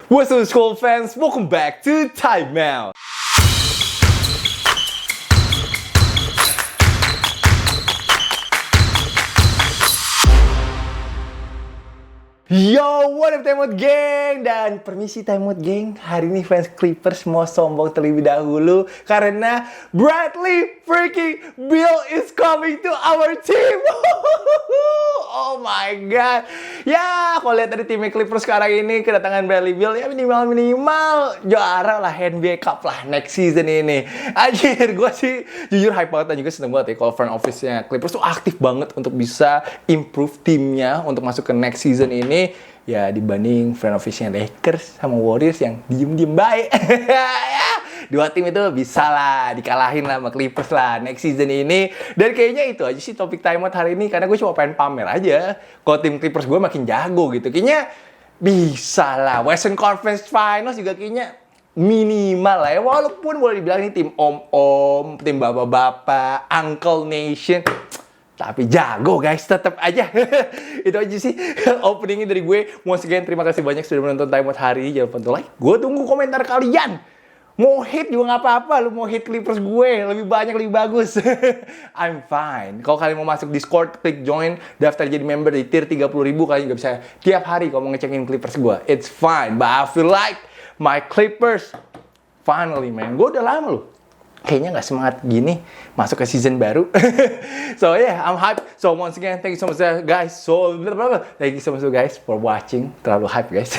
What's up, school fans? Welcome back to Time Out. Yo, what up Time Out Gang? Dan permisi Time Out Gang, hari ini fans Clippers mau sombong terlebih dahulu karena Bradley freaking Beal is coming to our team. Oh my god. Ya, kalau lihat dari tim Clippers sekarang ini kedatangan Bradley Beal ya minimal juara lah NBA Cup lah next season ini. Anjir, gue sih jujur hype banget dan juga seneng banget ya kalau front office-nya Clippers tuh aktif banget untuk bisa improve timnya untuk masuk ke next season ini. Ya dibanding front office-nya Lakers sama Warriors yang diem-diem baik. Dua tim itu bisa lah dikalahin lah sama Clippers lah next season ini. Dan kayaknya itu aja sih topik Time Out hari ini, karena gue cuma pengen pamer aja kalau tim Clippers gue makin jago gitu. Kayaknya bisa lah Western Conference Finals juga kayaknya minimal lah ya, walaupun boleh dibilang ini tim om-om, tim bapak-bapak, Uncle Nation, tapi jago guys, tetap aja. Itu aja sih openingnya dari gue. Once again, terima kasih banyak sudah menonton Time Out hari ini. Jangan lupa untuk like. Gue tunggu komentar kalian. Mau hate juga nggak apa-apa. Lu mau hate Clippers gue, lebih banyak, lebih bagus. I'm fine. Kalau kalian mau masuk Discord, klik join, daftar jadi member di tier 30.000. Kalian juga bisa tiap hari kalau mau ngecekin Clippers gue. It's fine, but I feel like my Clippers finally, man. Gue udah lama loh kayaknya nggak semangat gini masuk ke season baru. So yeah, I'm hyped. So once again, thank you so much guys. Thank you so much guys for watching. Terlalu hype guys.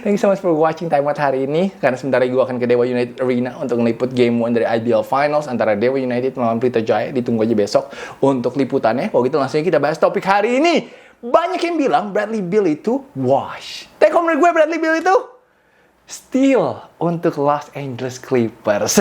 Thank you so much for watching Time Out hari ini. Karena sebentar lagi gue akan ke Dewa United Arena untuk ngeliput game 1 dari IBL Finals antara Dewa United melawan Pelita Jaya. Ditunggu aja besok untuk liputannya. Kalau gitu langsung kita bahas topik hari ini. Banyak yang bilang Bradley Beal itu wash. Tapi kalau menurut gue Bradley Beal itu steal untuk Los Angeles Clippers.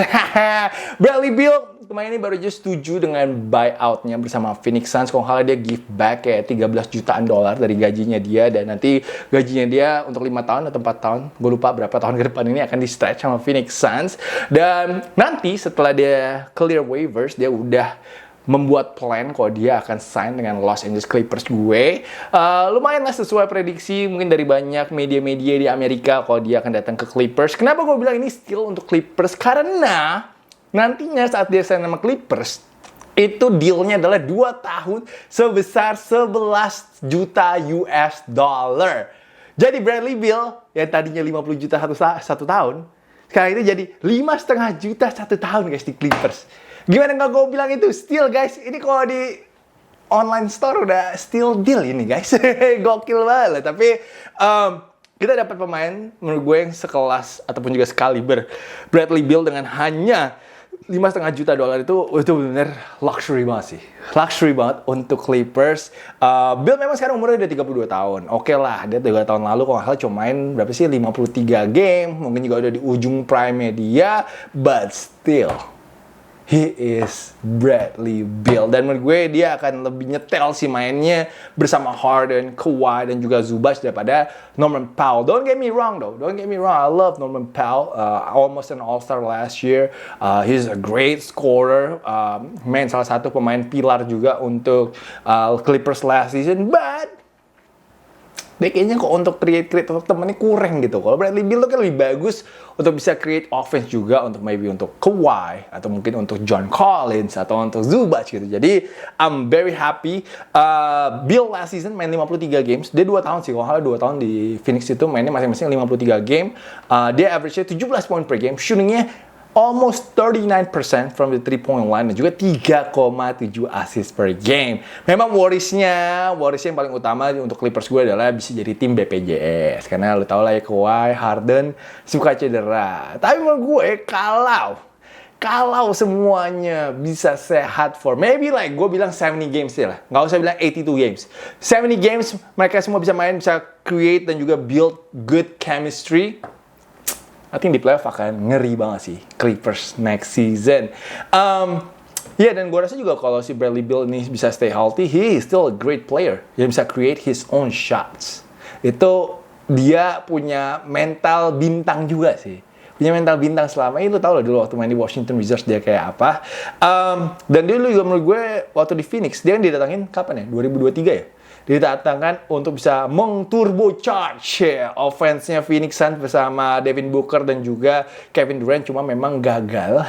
Bradley Beal kemarin ini baru aja setuju dengan buyout-nya bersama Phoenix Suns. Kalau nggak salah dia give back kayak $13 jutaan dari gajinya dia. Dan nanti gajinya dia untuk 5 tahun atau 4 tahun. Gue lupa berapa tahun ke depan ini akan di-stretch sama Phoenix Suns. Dan nanti setelah dia clear waivers, dia udah membuat plan kalau dia akan sign dengan Los Angeles Clippers gue. Lumayan lah sesuai prediksi mungkin dari banyak media-media di Amerika kalau dia akan datang ke Clippers. Kenapa gue bilang ini steal untuk Clippers? Karena nantinya saat dia sign sama Clippers, itu dealnya adalah 2 tahun sebesar 11 juta US dollar. Jadi Bradley Beal yang tadinya 50 juta satu tahun, sekarang itu jadi 5,5 juta satu tahun guys di Clippers. Gimana nggak gue bilang itu steal guys? Ini kalau di online store udah steal deal ini guys. Gokil banget. Tapi kita dapat pemain menurut gue yang sekelas ataupun juga sekaliber Bradley Beal dengan hanya 5,5 juta dolar itu benar luxury banget sih. Luxury banget untuk Clippers. Beal memang sekarang umurnya udah 32 tahun. Oke lah, dia 3 tahun lalu kalau nggak salah cuma main berapa sih? 53 game. Mungkin juga udah di ujung prime dia. But still, he is Bradley Beal. Dan menurut gue dia akan lebih nyetel sih mainnya bersama Harden, Kawhi, dan juga Zubac daripada Norman Powell. Don't get me wrong though. Don't get me wrong. I love Norman Powell. Almost an all-star last year. He's a great scorer. Main salah satu pemain pilar juga untuk Clippers last season. But dia kayaknya kok untuk create untuk temennya kurang gitu. Kalau Bradley Beal tuh kan lebih bagus untuk bisa create offense juga untuk maybe untuk Kawhi atau mungkin untuk John Collins atau untuk Zubac gitu. Jadi I'm very happy. Beal last season main 53 games. Dia 2 tahun sih, kalau nggak 2 tahun di Phoenix itu mainnya masing-masing 53 game. Dia average-nya 17 poin per game. Shooting-nya almost 39% from the 3-point line dan juga 3,7 assist per game. Memang Warriors-nya yang paling utama untuk Clippers gue adalah bisa jadi tim BPJS. Karena lo tau lah ya Kawhi, Harden suka cedera. Tapi menurut gue kalau semuanya bisa sehat for maybe like gue bilang 70 games sih lah. Nggak usah bilang 82 games. 70 games mereka semua bisa main, bisa create dan juga build good chemistry. I think di playoff akan ngeri banget sih Clippers next season. Dan gue rasa juga kalau si Bradley Beal ini bisa stay healthy, he is still a great player. Dia bisa create his own shots. Itu dia punya mental bintang juga sih. Punya mental bintang selama ini. Lu tau lah dulu waktu main di Washington Wizards dia kayak apa. Dan dia juga menurut gue waktu di Phoenix, dia kan didatangin kapan ya? 2023 ya? didatangkan untuk bisa meng-turbocharge offense-nya Phoenix Suns bersama Devin Booker dan juga Kevin Durant. Cuma memang gagal.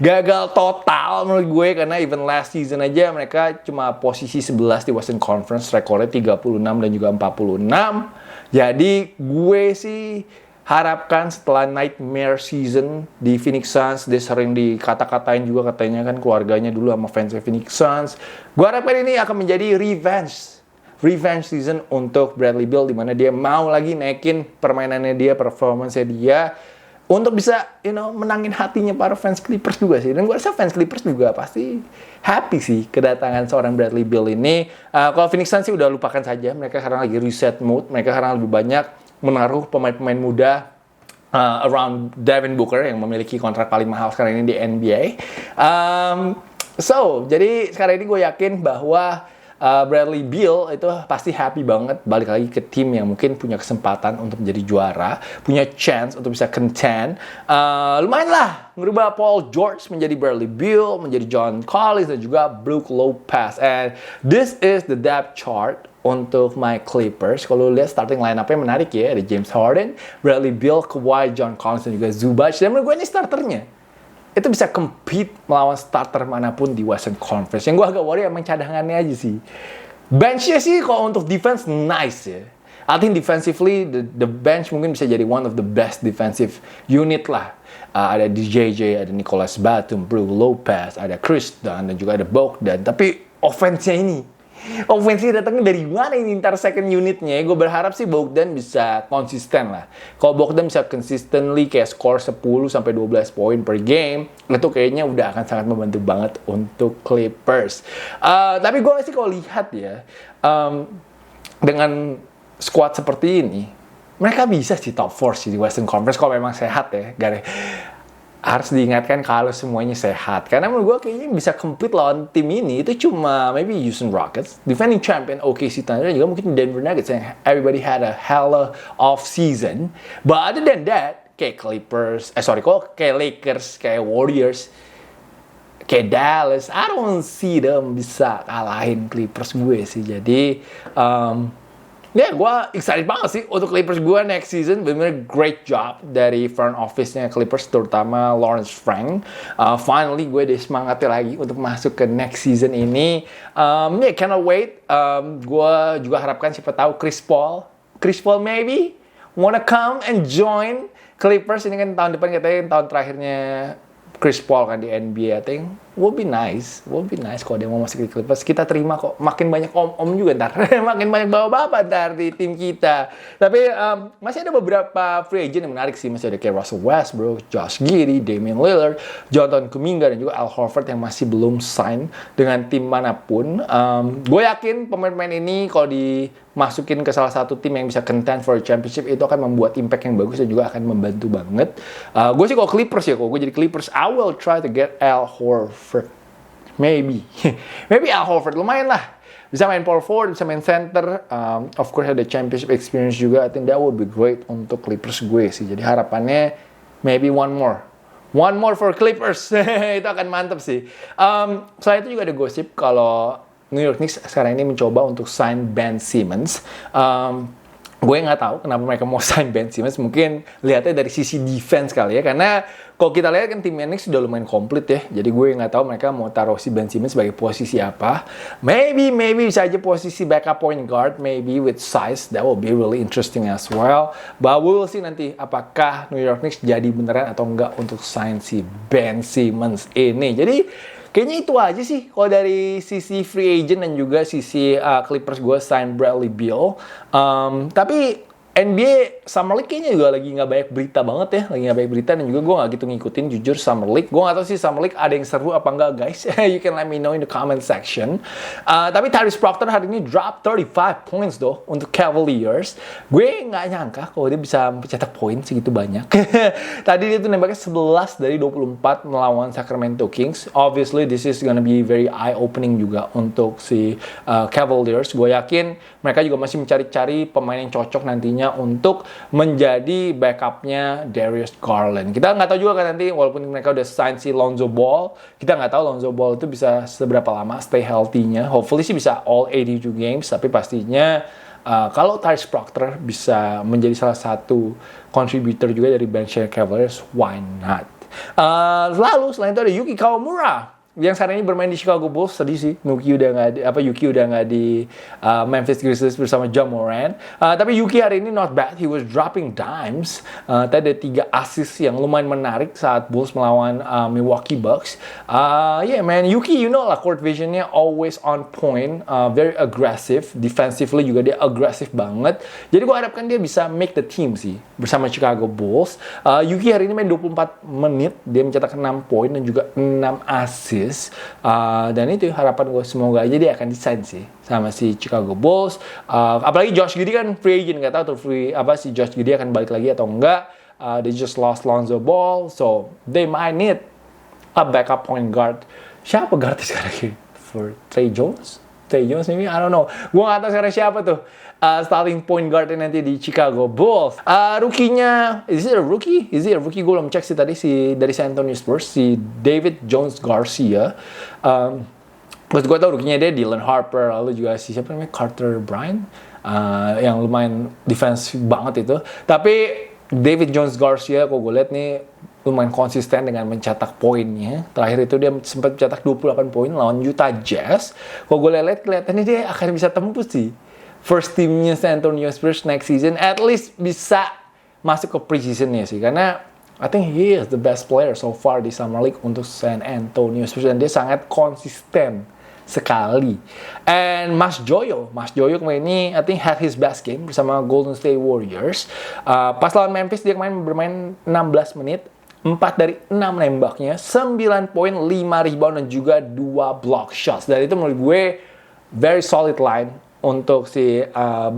Gagal total menurut gue, karena even last season aja mereka cuma posisi 11 di Western Conference, rekornya 36 dan juga 46. Jadi gue sih harapkan setelah nightmare season di Phoenix Suns, dia sering dikata-katain juga katanya kan keluarganya dulu sama fans Phoenix Suns. Gue harapkan ini akan menjadi revenge season untuk Bradley Beal, di mana dia mau lagi naikin permainannya dia, performance-nya dia untuk bisa menangin hatinya para fans Clippers juga sih. Dan gue rasa fans Clippers juga pasti happy sih kedatangan seorang Bradley Beal ini. Kalau Phoenix Suns sih udah lupakan saja, mereka sekarang lagi reset mode, mereka sekarang lebih banyak menaruh pemain-pemain muda around Devin Booker yang memiliki kontrak paling mahal sekarang ini di NBA. Jadi sekarang ini gue yakin bahwa Bradley Beal itu pasti happy banget balik lagi ke tim yang mungkin punya kesempatan untuk menjadi juara, punya chance untuk bisa contend. Lumayan lah ngerubah Paul George menjadi Bradley Beal, menjadi John Collins dan juga Brook Lopez. And this is the depth chart untuk my Clippers. Kalau lihat starting line-up-nya menarik ya, ada James Harden, Bradley Beal, Kawhi, John Collins dan juga Zubac. Dan menurut gue ini starternya itu bisa compete melawan starter manapun di Western Conference. Yang gue agak worry emang cadangannya aja sih. Bench-nya sih kalau untuk defense nice ya. I think defensively the bench mungkin bisa jadi one of the best defensive unit lah. Ada DJJ, ada Nicolas Batum, Brook Lopez, ada Chris Dunn dan juga ada Bogdan. Tapi offense-nya ini, offense-nya datangnya dari mana ini ntar second unitnya? Gue berharap sih Bogdan bisa konsisten lah. Kalau Bogdan bisa consistently kayak score 10-12 poin per game, itu kayaknya udah akan sangat membantu banget untuk Clippers. Tapi gue sih kalau lihat ya, dengan squad seperti ini, mereka bisa sih top 4 sih di Western Conference kalau memang sehat ya. Harus diingatkan kalau semuanya sehat. Karena menurut gue kayaknya bisa compete lawan tim ini itu cuma maybe Houston Rockets, defending champion OKC Thunder, dan juga mungkin Denver Nuggets yang everybody had a hella off season. But other than that, kayak kayak Lakers, kayak Warriors, kayak Dallas, I don't see them bisa kalahin Clippers gue sih. Jadi gue excited banget sih untuk Clippers gue next season. Bener-bener great job dari front office-nya Clippers, terutama Lawrence Frank. Finally gue udah semangatnya lagi untuk masuk ke next season ini. Cannot wait. Gue juga harapkan siapa tahu Chris Paul maybe wanna come and join Clippers. Ini kan tahun depan katanya tahun terakhirnya Chris Paul kan di NBA. I think will be nice kalau dia mau masuk di Clippers. Kita terima kok. Makin banyak om-om juga ntar. Makin banyak bapak-bapak ntar di tim kita. Tapi masih ada beberapa free agent yang menarik sih. Masih ada kayak Russell Westbrook, Josh Giddey, Damian Lillard, Jonathan Kuminga, dan juga Al Horford yang masih belum sign dengan tim manapun. Gue yakin pemain-pemain ini kalau dimasukin ke salah satu tim yang bisa contend for a championship, itu akan membuat impact yang bagus dan juga akan membantu banget. Gue sih kalau Clippers ya, kalau gue jadi Clippers, I will try to get Al Horford. Maybe Al Horford lumayan lah, bisa main power forward, bisa main center, of course ada championship experience juga. I think that would be great untuk Clippers gue sih. Jadi harapannya maybe one more for Clippers. Itu akan mantap sih. Selain itu juga ada gosip kalau New York Knicks sekarang ini mencoba untuk sign Ben Simmons. Gue nggak tahu kenapa mereka mau sign Ben Simmons. Mungkin lihatnya dari sisi defense kali ya. Karena kalau kita lihat kan tim Knicks sudah lumayan komplit ya. Jadi gue nggak tahu mereka mau taruh si Ben Simmons sebagai posisi apa. Maybe bisa aja posisi backup point guard. Maybe with size. That will be really interesting as well. But we will see nanti apakah New York Knicks jadi beneran atau enggak untuk sign si Ben Simmons ini. Jadi kayaknya itu aja sih kalau dari sisi free agent dan juga sisi Clippers gue sign Bradley Beal. Tapi NBA Summer League kayaknya juga lagi nggak banyak berita banget ya. Lagi nggak banyak berita dan juga gue nggak gitu ngikutin jujur Summer League. Gue nggak tahu sih Summer League ada yang seru apa enggak guys. You can let me know in the comment section. Tapi Tyrese Proctor hari ini drop 35 points though untuk Cavaliers. Gue nggak nyangka kalau dia bisa mencetak poin segitu banyak. Tadi dia tuh nembaknya 11 dari 24 melawan Sacramento Kings. Obviously this is gonna be very eye-opening juga untuk si Cavaliers. Gue yakin mereka juga masih mencari-cari pemain yang cocok nantinya hanya untuk menjadi backupnya Darius Garland. Kita nggak tahu juga kan nanti, walaupun mereka udah sign si Lonzo Ball, kita nggak tahu Lonzo Ball itu bisa seberapa lama stay healthy-nya. Hopefully sih bisa all 82 games, tapi pastinya kalau Tyrese Proctor bisa menjadi salah satu contributor juga dari bench Cavaliers, why not? Lalu selain itu ada Yuki Kawamura yang sekarang ini bermain di Chicago Bulls. Sedih sih, Yuki udah nggak di Memphis Grizzlies bersama Ja Morant. Tapi Yuki hari ini not bad, he was dropping dimes. Tadi ada 3 assist yang lumayan menarik saat Bulls melawan Milwaukee Bucks. Yeah man, Yuki you know lah, court visionnya always on point, very aggressive, defensively juga dia agresif banget. Jadi gue harapkan dia bisa make the team sih bersama Chicago Bulls. Yuki hari ini main 24 menit, dia mencetak 6 poin dan juga 6 assist. Dan itu harapan gue, semoga aja dia akan desain sih sama si Chicago Bulls. Apalagi Josh Giddey kan free agent, nggak tahu tuh si Josh Giddey akan balik lagi atau enggak. They just lost Lonzo Ball, so they might need a backup point guard. Siapa guard sekarang for Trey Jones maybe, I don't know. Gue nggak tahu sekarang siapa tuh starting point guard nanti di Chicago Bulls. Rookie-nya, is it a rookie? Gue belum cek sih tadi dari San Antonio Spurs, si David Jones Garcia. Gue tau rookie-nya dia Dylan Harper, lalu juga si siapa namanya Carter Bryant, yang lumayan defensive banget itu. Tapi David Jones Garcia, kok gue lihat nih lumayan konsisten dengan mencetak poinnya. Terakhir itu dia sempat mencetak 28 poin lawan Utah Jazz. Kok gue lihat kelihatannya dia akan bisa tembus sih first teamnya San Antonio Spurs next season, at least bisa masuk ke preseasonnya sih, karena I think he is the best player so far di Summer League untuk San Antonio Spurs, dan dia sangat konsisten sekali. And Mas Joyo kemarin ini I think had his best game bersama Golden State Warriors. Pas lawan Memphis dia bermain 16 menit, 4 dari 6 nembaknya, 9 poin, 5 rebound dan juga 2 block shots. Dan itu menurut gue very solid line untuk si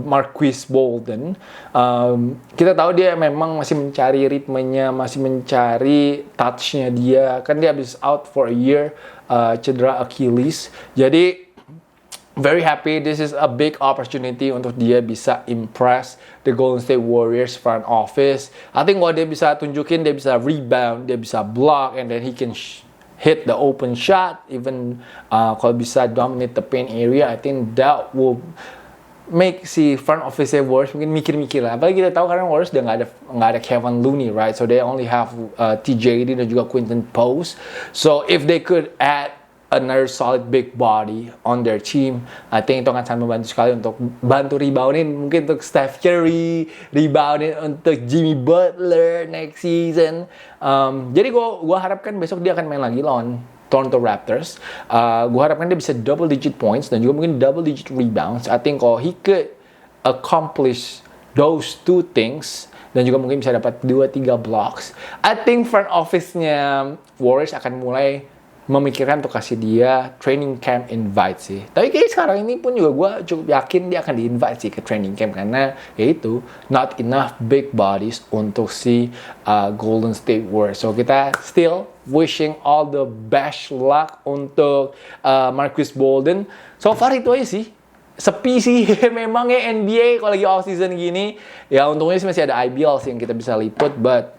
Marquise Bolden. Kita tahu dia memang masih mencari ritmenya, masih mencari touch-nya dia. Kan dia habis out for a year, cedera Achilles. Jadi very happy, this is a big opportunity untuk dia bisa impress the Golden State Warriors front office. I think what dia bisa tunjukin, dia bisa rebound, dia bisa block, and then he can hit the open shot, even kalau bisa dominate the paint area. I think that will make si front office Warriors mungkin mikir-mikir lah. Apalagi kita tahu karena Warriors udah nggak ada Kevin Looney, right? So they only have TJD dan juga Quinton Post. So if they could add another solid big body on their team, I think itu akan sangat membantu sekali untuk bantu reboundin mungkin untuk Steph Curry, reboundin untuk Jimmy Butler next season. Jadi gue harapkan besok dia akan main lagi lawan Toronto Raptors. Gue harapkan dia bisa double digit points dan juga mungkin double digit rebounds. I think kalau he could accomplish those two things dan juga mungkin bisa dapat 2-3 blocks, I think front office-nya Warriors akan mulai memikirkan untuk kasih dia training camp invite sih. Tapi kayak sekarang ini pun juga gue cukup yakin dia akan di-invite sih ke training camp, karena yaitu not enough big bodies untuk si Golden State Warriors. So kita still wishing all the best luck untuk Marquise Bolden. So far itu aja sih. Sepi sih memang ya NBA kalau lagi off season gini. Ya untungnya sih masih ada IBL sih yang kita bisa liput, but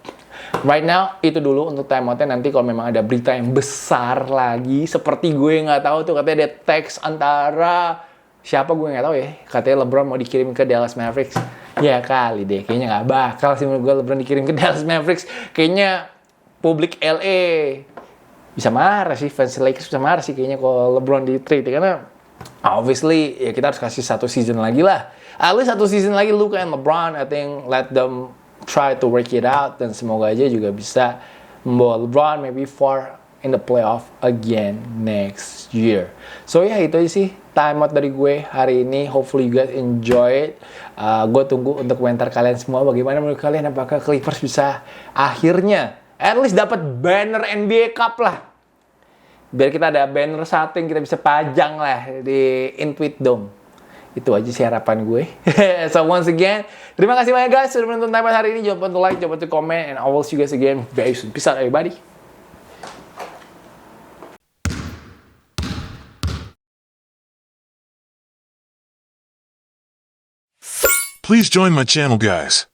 right now itu dulu untuk timeoutnya. Nanti kalau memang ada berita yang besar lagi, seperti gue nggak tahu tuh, katanya ada teks antara siapa gue nggak tahu ya, katanya LeBron mau dikirim ke Dallas Mavericks. Ya kali deh, kayaknya nggak bakal sih menurut gue LeBron dikirim ke Dallas Mavericks. Kayaknya publik LA bisa marah sih, fans Lakers bisa marah sih kayaknya kalau LeBron di trade, karena obviously ya kita harus kasih 1 season lagi lah, at least 1 season lagi Luka and LeBron. I think let them try to work it out, dan semoga aja juga bisa membawa LeBron maybe far in the playoff again next year. So ya itu aja sih timeout dari gue hari ini. Hopefully you guys enjoy it. Gue tunggu untuk komentar kalian semua, bagaimana menurut kalian, apakah Clippers bisa akhirnya at least dapat banner NBA Cup lah, biar kita ada banner satu yang kita bisa pajang lah di Intuit Dome. Itu aja sih harapan gue. So once again, terima kasih banyak guys sudah menonton timeout hari ini. Jangan lupa untuk like, jangan lupa untuk comment, and I will see you guys again very soon. Peace out everybody. Please join my channel, guys.